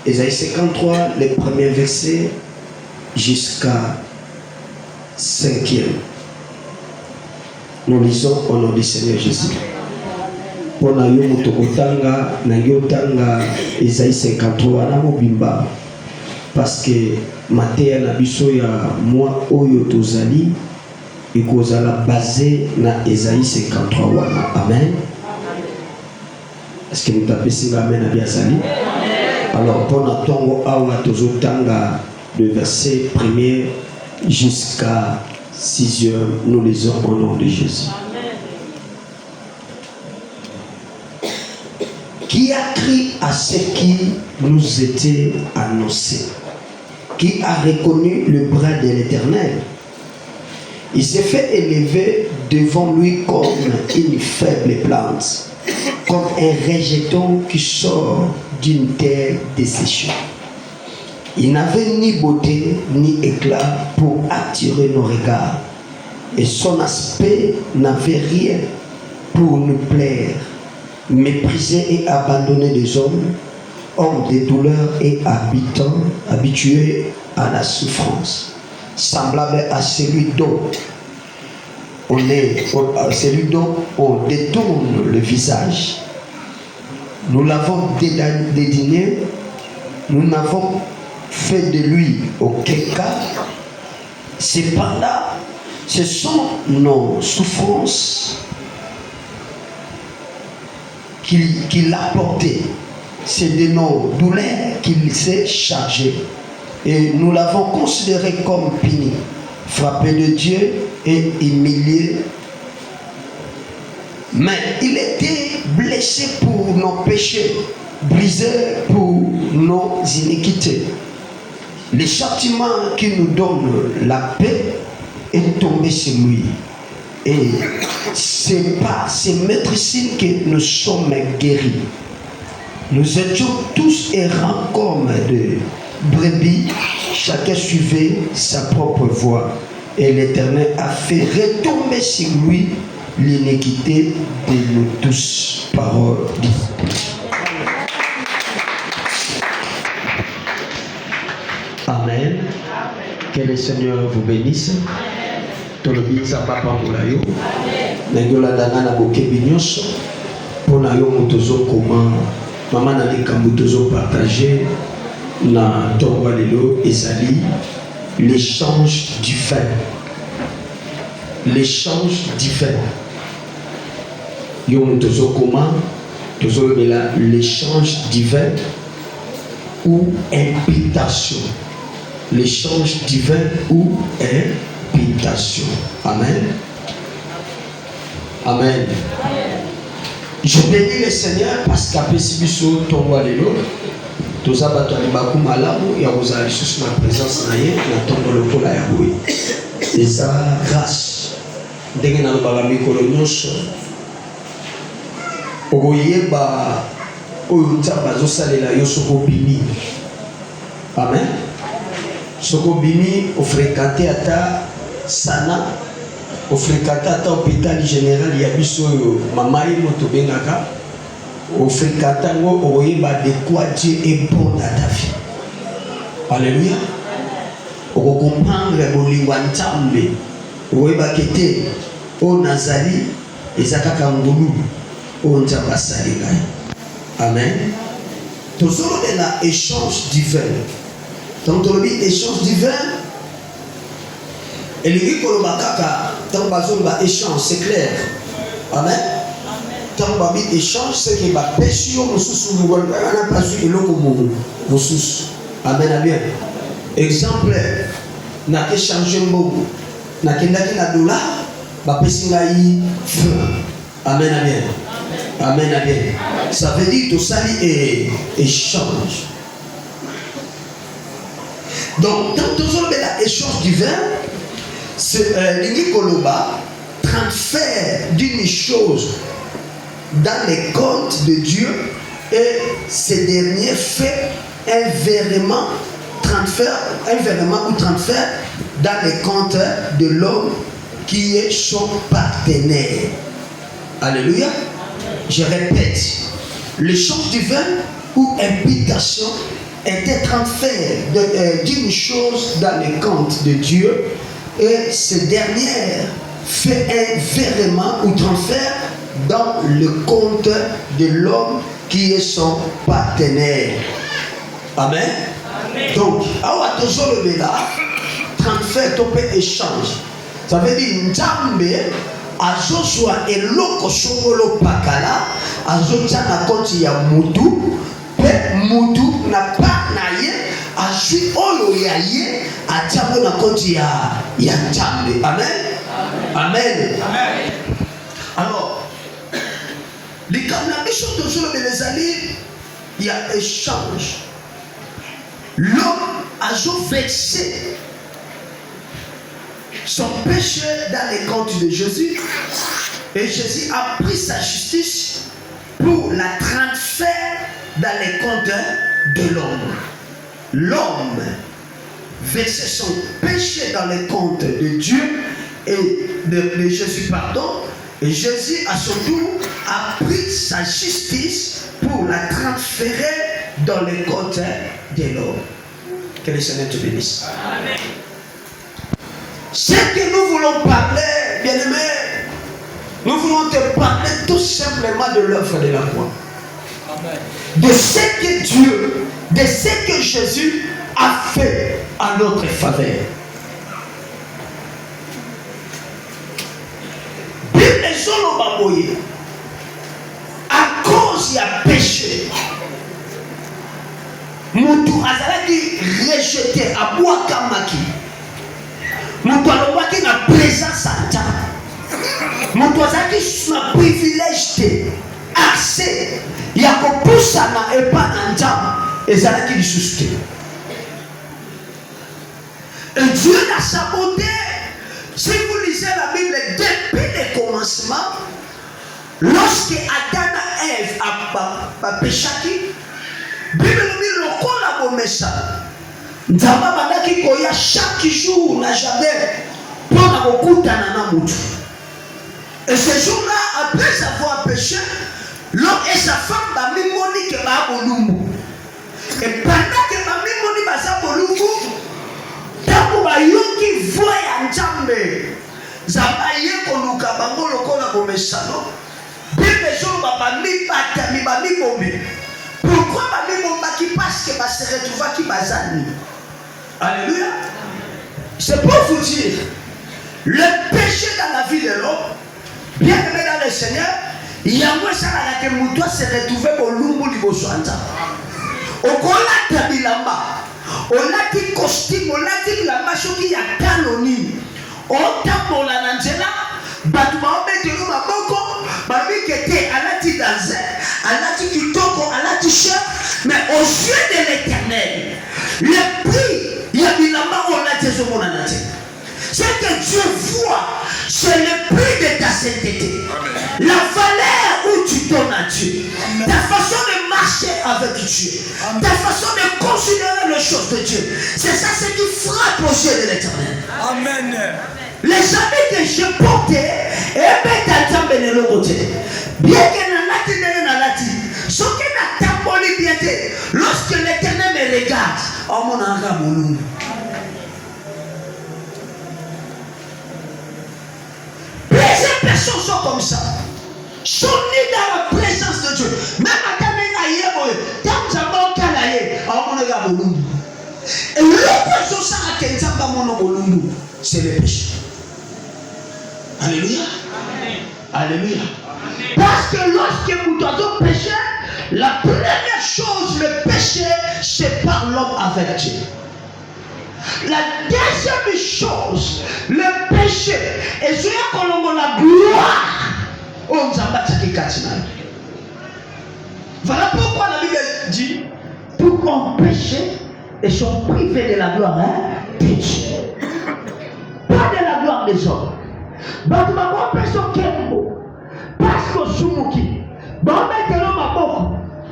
Ésaïe 53, les premiers versets jusqu'à 5e. Nous lisons au nom du Seigneur Jésus. Pour nous, nous Ésaïe 53, bimba parce que Matéa na biso ya moi oyo tozali ekozala basé na Ésaïe 53 wana. Amen. Est-ce que nous tapez si amen à bien sali? Alors pour notre tongo awa tozotanga le verset 1er jusqu'à 6e, nous lisons au nom de Jésus. Qui a cru à ce qui nous était annoncé? Qui a reconnu le bras de l'Éternel? Il s'est fait élever devant lui comme une faible plante, comme un rejeton qui sort d'une terre desséchée. Il n'avait ni beauté ni éclat pour attirer nos regards, et son aspect n'avait rien pour nous plaire. Méprisé et abandonné des hommes, homme de douleur et habitué à la souffrance, semblable à celui dont on détourne le visage. Nous l'avons dédainé, nous n'avons fait de lui aucun cas. Cependant, ce sont nos souffrances qu'il a portées. C'est de nos douleurs qu'il s'est chargé. Et nous l'avons considéré comme puni, frappé de Dieu et humilié. Mais il était blessé pour nos péchés, brisé pour nos iniquités. Le châtiment qui nous donne la paix est tombé sur lui. Et c'est par ces maîtrises que nous sommes guéris. Nous étions tous errants comme de brebis, chacun suivait sa propre voie. Et l'Éternel a fait retomber sur lui l'iniquité de nous tous. Parole divine. Amen. Que le Seigneur vous bénisse. Tolobisa papa mulayo. Nengola dana na bokebi nyonso. Pona yo motozo koma. Maman na likambo tozo partager na tonga lelo ezali l'échange divin. L'échange divin. Yo motozo koma tozo bela l'échange divin ou imputation. L'échange divin ou imputation. Amen. Amen. Je bénis le Seigneur parce qu'après si biso tongo lelo toza bato alibaku malamu ya kozala lisusu na présence na ye na tongo lokola ya boye. Eza grâce ndenge nalobaka mikolo nyonso okoyeba oyo nzambe azosalela yo soko obimi. Amen. Soko obimi ofréquente ata sana, ofréquente ata hôpital général ya biso oyo mama ye moto bengaka, ofréquente yango okoyeba de quoi Dieu est bon dans ta vie. Alléluia. Okocomprendre bolingo ya Nzambe, okoyeba kete oyo nazali eza kaka ngulu oyo Nzambe asali ngai. Amen. Tozolobela échange divin. Donc tolobi échange divin elingi koloba kaka ntango bazoloba échange, c'est clair. Amen. Ntango babi échange c'est que bapesi yo mosusu wana bazwi eloko mosusu. Amen. Amen. Exemple, nake changer mbongo nakendaki na dollar bapesi ngai franc. Amen. Amen. Amen. Amen. Ça veut dire tosali et échange. Donc, tant que nous avons l'échange divin, c'est l'Inikoloba, transfert d'une chose dans les comptes de Dieu et ce dernier fait un virement ou transfert dans les comptes de l'homme qui est son partenaire. Alléluia. Je répète, l'échange divin ou imputation était en train de faire d'une chose dans les comptes de Dieu, et ce dernier fait un virement ou transfert dans le compte de l'homme qui est son partenaire. Amen. Amen. Donc, awa tozolo bela transfert topé échange. Ça veut dire Nzambe azoswa eloko songolo pakala azotia na konti ya mutu pe mutu na pa na ye azwi oyo ya ye atiango na konti ya Nzambe. Amen. Amen. Amen. Alors, les cannabisos de Zolo Belezali, il y a échange. L'homme a versé son péché dans les comptes de Jésus, et Jésus a pris sa justice pour la transférer dans les comptes de l'homme. L'homme versait son péché dans les comptes de Dieu et de Jésus, pardon, et Jésus à son tour a pris sa justice pour la transférer dans les comptes de l'homme. Que le Seigneur te bénisse. Amen. Ce que nous voulons parler, bien-aimé, nous voulons te parler tout simplement de l'œuvre de la croix. De ce que Dieu, de ce que Jésus a fait à notre faveur. À cause du péché, Moutou Azalaki rejeté à Boakamaki. Moutou Alobaki na présence à ta. Moutou Azalaki na privilège accès. Yakopoussa na epa nandam. Ezalaki du susté. Et Dieu n'a saboté. Si vous lisez la Bible depuis le commencement, lorsque Adam et Ève a péché, la Bible nous dit le corps a beau message. Nzamba bandaki koya chaque jour na jamais pour na kokuta na mutu. Et ce jour-là, après avoir péché, l'homme et sa femme ba mimoni ke ba bolumbu. Et pendant que ba mimoni ba sa bolumbu, tango ba yoki voya Nzambe. Zamba ye koluka bango lokola bomesano. Bible jour ba mi bata mi ba mi bombe. Pourquoi ba mi bomba qui parce que ba se retrouva qui bazani. Alléluia. C'est pour vous dire le péché dans la vie de l'homme, bien aimé dans le Seigneur, il y a moins ça là que mon doigt se retrouver au lumbu liboswanta. Au kola tabilamba. On a dit costume, on a dit la machoki ya kanoni. On tabola nanjela, batuma obetelo maboko, babi kete alati danse, alati kitoko, alati chef, mais aux yeux de l'Éternel, le prix, il y a bilamba on a tes omonanate. Ce que Dieu voit, c'est le prix de ta sainteté. La valeur où tu donnes à Dieu. Amen. Ta façon de marcher avec Dieu. Amen. Ta façon de considérer les choses de Dieu. C'est ça ce qui frappe aux yeux de l'Éternel. Amen. Les amis que je portais, bien que lorsque l'Éternel me regarde, oh mon ange, plusieurs personnes sont comme ça, sont nées dans la présence de Dieu. Même à ta main, et le c'est le péché. Alléluia. Alléluia. Parce que lorsque vous doivez pécher, la première chose, le péché, c'est par l'homme avec Dieu. La deuxième chose, le péché, et c'est la gloire. Voilà pourquoi la Bible dit, pour qu'on péche, ils sont privés de la gloire de Dieu. Pas de la gloire des hommes. Parce que Sumuki,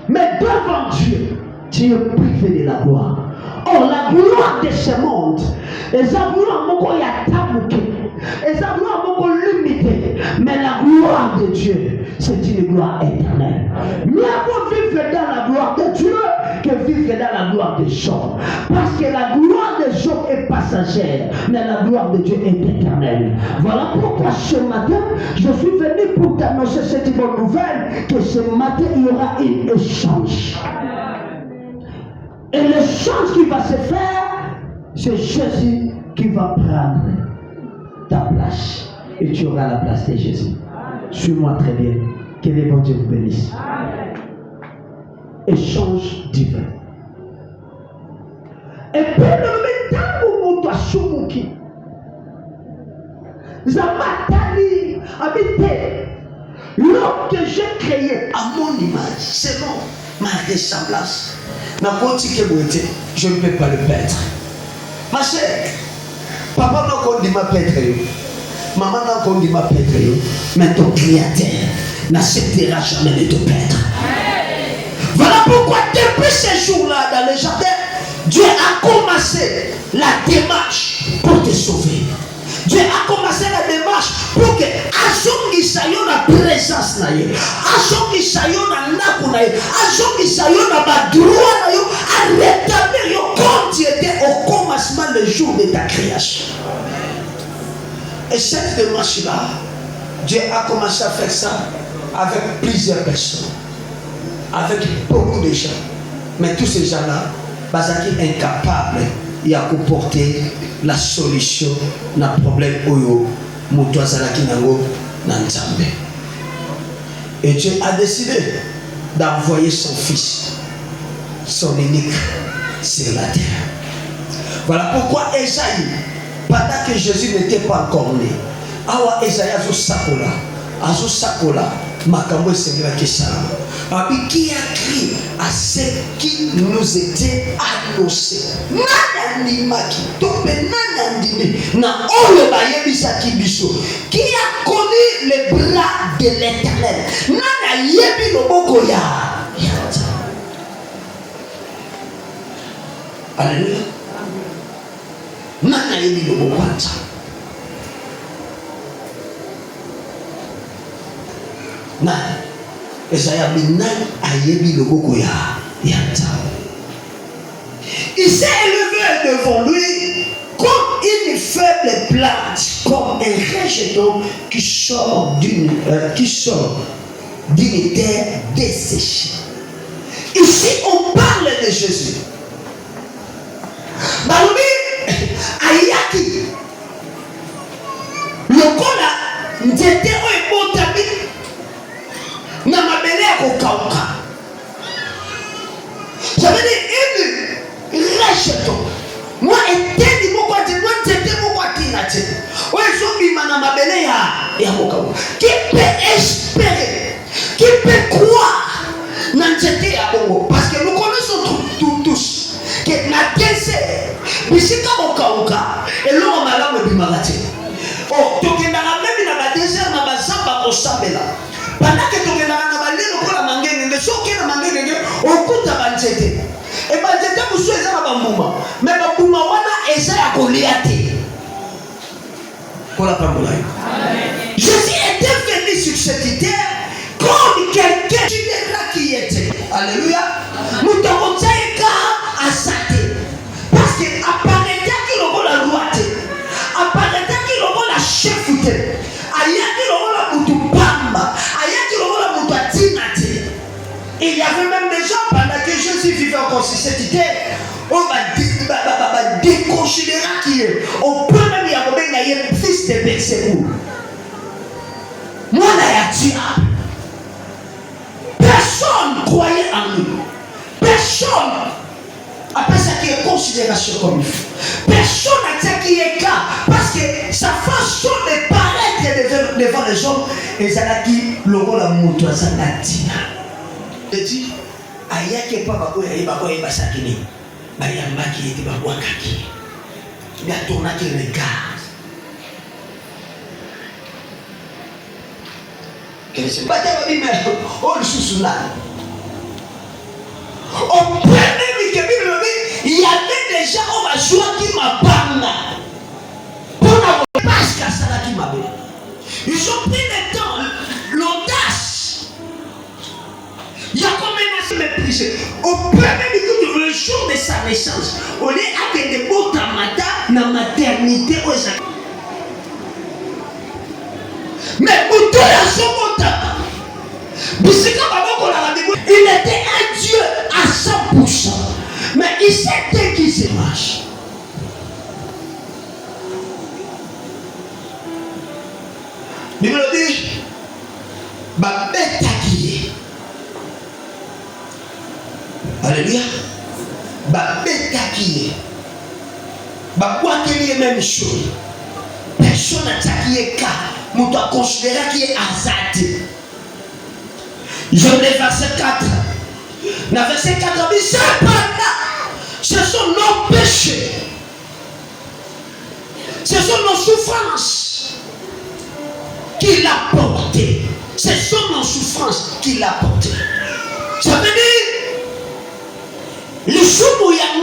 mais devant Dieu, tu es privé de la gloire. Oh, la gloire de ce monde, et la gloire moko ya tabuke, et la gloire moko limitée, mais la gloire de Dieu, c'est une gloire éternelle. Mieux vaut vivre dans la gloire de Dieu que vivre dans la gloire des hommes. Parce que la gloire des hommes est passagère, mais la gloire de Dieu est éternelle. Voilà pourquoi ce matin, je suis venu pour t'annoncer cette bonne nouvelle, que ce matin, il y aura un échange. Et l'échange qui va se faire, c'est Jésus qui va prendre ta place. Et tu auras la place de Jésus. Suis-moi très bien. Que les bons Dieu vous bénisse. Échange divin. Et puis, le temps où on doit soumettre, Zamatali habité. L'homme que j'ai créé à mon image, selon ma ressemblance. Je ne peux pas le perdre. Ma chère, papa n'a pas dit ma perdre. Maman n'a pas dit ma perdre. Mais ton créateur n'acceptera jamais de te perdre. Voilà pourquoi depuis ces jours-là dans le jardin, Dieu a commencé la démarche pour te sauver. Dieu a commencé la démarche pour que Azongi Sayo la présence na ye, Azongi Sayo na naku na ye, Azongi Sayo na ba droit na yo, à rétablir yo comme tu étais au commencement le jour de ta création. Et cette démarche-là, Dieu a commencé à faire ça avec plusieurs personnes, avec beaucoup de gens. Mais tous ces gens-là, basaki incapables à comporter la solution na problème oyo mutu azalaki nango na Nzambe. Et Dieu a décidé d'envoyer son fils, son unique, sur la terre. Voilà pourquoi Esaïe, pendant que Jésus n'était pas encore né, awa Esaïe azo sakola makambo esengela kesala. Qui a crié à ce qui nous était annoncé. Qui a connu les bras de l'Éternel. Alléluia. Il s'est élevé devant lui comme une faible plante, comme un rejeton qui sort d'une terre desséchée. Ici, on parle de Jésus. Baroumi, Ayaki, le cola, n'était pas na mabele ya kokauka. Ça veut dire une rejeton. Moi eteni moko ati, moi nzete moko ati na te. Oyo ezobima na mabele ya kokauka. Qui peut espérer, qui peut croire na nzete ya bongo? Parce que nous connaissons tous que na désert bisika kokauka eloko malamu ebimaka te. Oh, tokendaka meme na badésert na bazamba kosambela. Pendant que tu es dans la vallée, tu as mangé, les choses qui ont mangé, on coûte à banjete. Et banjete, vous souhaitez à Bambouma. Mais Bambouma, on a essayé à Goliath. Jésus était venu sur cette terre comme quelqu'un qui était. Alléluia. Nous devons dire à sa tête. Parce qu'il apparaît qu'il aura la loi. Apparaît qu'il aura la chef. Il y avait même des gens pendant que Jésus vivait encore sur cette terre. On va déconsidérer qui est. On peut même y avoir un fils de Belzéboul. Moi, personne croyait en lui. Personne. Après ça qui est considération comme il faut. Personne n'a dit qu'il est cas. Parce que sa façon de paraître devant les hommes, et ça a dit le la moto à sa natina. Il dit, ayake papa ko yeba ko yeba sakini. Bayamba qui était babwakaki. Il a tourné qui regarde. Qu'est-ce que c'est? Oh le sous-là. Au premier il y avait des gens au Bajoua qui m'appellent. Pour avoir parce qu'à ça qui m'appelle. Ils ont pris le temps, l'audace. Il y a combien de méprisés. Au premier naissance. On est à des beaux tamata na maternité. Mais pour tout la somota, il était un Dieu à 100%. Mais il s'est déguisé. Il me dit, Babetaki. Alléluia. Babetaki. Babouakeli est même chose. Personne n'a taqué car. On doit considérer qu'il est azadé. Je lis verset 4. Dans verset 4, il dit, ce sont nos péchés. Ce sont nos souffrances qu'il a portées. Ce sont nos souffrances qu'il a portées. Ça veut dire, le jour où il y a